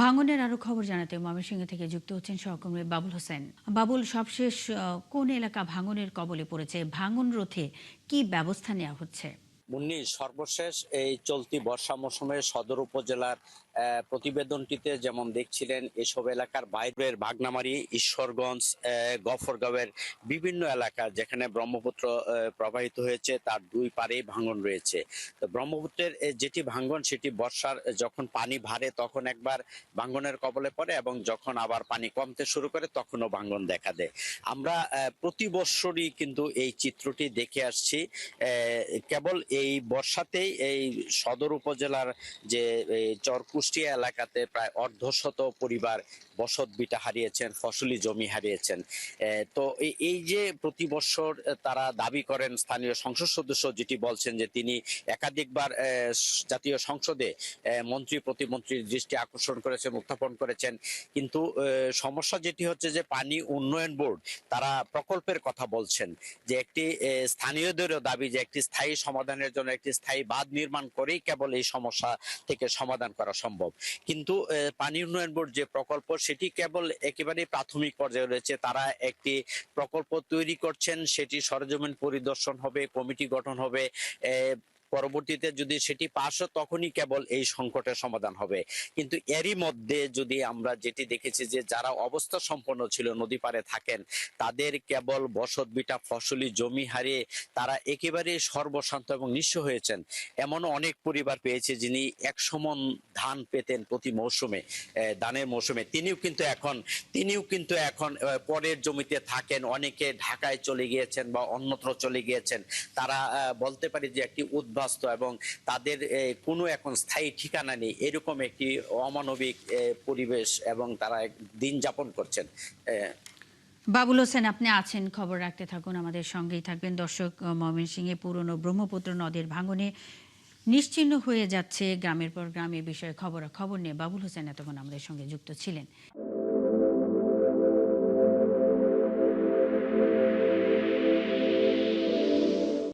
ভাঙনের আরো খবর জানাতে ময়মনসিংহ থেকে যুক্ত হচ্ছেন সহকর্মী বাবুল হোসেন। বাবুল, সবশেষ কোন এলাকা ভাঙনের কবলে পড়েছে? ভাঙন রোধে কি ব্যবস্থা নেওয়া হচ্ছে? মুন্নি, সর্বশেষ এই চলতি বর্ষা মৌসুমে সদর উপজেলার প্রতিবেদনটিতে যেমন দেখছিলেন, এসব এলাকার বাইরের ভাগনামারি, ঈশ্বরগঞ্জ, গফরগাঁওয়ের বিভিন্ন এলাকা যেখানে ব্রহ্মপুত্র প্রবাহিত হয়েছে তার দুই পারেই ভাঙন রয়েছে। তো ব্রহ্মপুত্রের যেটি ভাঙন সেটি বর্ষার যখন পানি বাড়ে তখন একবার ভাঙনের কবলে পড়ে এবং যখন আবার পানি কমতে শুরু করে তখনও ভাঙন দেখা দেয়। আমরা প্রতি বৎসরই কিন্তু এই চিত্রটি দেখে আসছি। কেবল এই বর্ষাতেই এই সদর উপজেলার যে চরকুষ্টিয়া এলাকাতে প্রায় অর্ধশত পরিবার বসত ভিটা হারিয়েছেন, ফসলি জমি হারিয়েছেন। তো এই যে প্রতি বছর তারা দাবি করেন, স্থানীয় সংসদ সদস্য যেটি বলছেন যে তিনি একাধিকবার জাতীয় সংসদে মন্ত্রী প্রতিমন্ত্রীর দৃষ্টি আকর্ষণ করেছেন, উত্থাপন করেছেন, কিন্তু সমস্যা যেটি হচ্ছে যে পানি উন্নয়ন বোর্ড তারা প্রকল্পের কথা বলছেন, যে একটি স্থানীয়দেরও দাবি যে একটি স্থায়ী সমাধানের জন্য একটি স্থায়ী বাঁধ নির্মাণ করেই কেবল এই সমস্যা থেকে সমাধান করা সম্ভব। কিন্তু পানি উন্নয়ন বোর্ড যে প্রকল্প সেটি কেবল একেবারে প্রাথমিক পর্যায়ে রয়েছে। তারা একটি প্রকল্প তৈরি করছেন, সেটি সরেজমিন পরিদর্শন হবে, কমিটি গঠন হবে, পরবর্তীতে যদি সেটি পাস হয় তখনই কেবল এই সংকটের সমাধান হবে। কিন্তু এরই মধ্যে যদি আমরা যেটি দেখেছি যে যারা অবস্থা সম্পন্ন ছিল, নদী পারে থাকেন, তাদের কেবল বসত ভিটা ফসলি জমি হারিয়ে তারা একেবারে সর্বশান্ত এবং নিঃস্ব হয়েছেন। এমনও অনেক পরিবার পেয়েছে যিনি 100 মণ ধান পেতেন প্রতি মৌসুমে, ধানের মৌসুমে, তিনিও কিন্তু এখন পরের জমিতে থাকেন। অনেকে ঢাকায় চলে গিয়েছেন বা অন্যত্র চলে গিয়েছেন। তারা বলতে পারি যে একটি উদ্বাস্তু এবং তাদের কোনো এখন স্থায়ী ঠিকানা নেই, এরকম একটি অমানবিক পরিবেশ এবং তারা দিন যাপন করছেন। বাবুল হোসেন, আপনি আছেন, খবর রাখতে থাকুন, আমাদের সঙ্গেই থাকবেন। দর্শক, ময়মনসিংহে পুরনো ব্রহ্মপুত্র নদের ভাঙনে নিশ্চিহ্ন হয়ে যাচ্ছে গ্রামের পর গ্রাম। এ বিষয়ে খবরাখবর নিয়ে বাবুল হোসেন এতক্ষণ আমাদের সঙ্গে যুক্ত ছিলেন।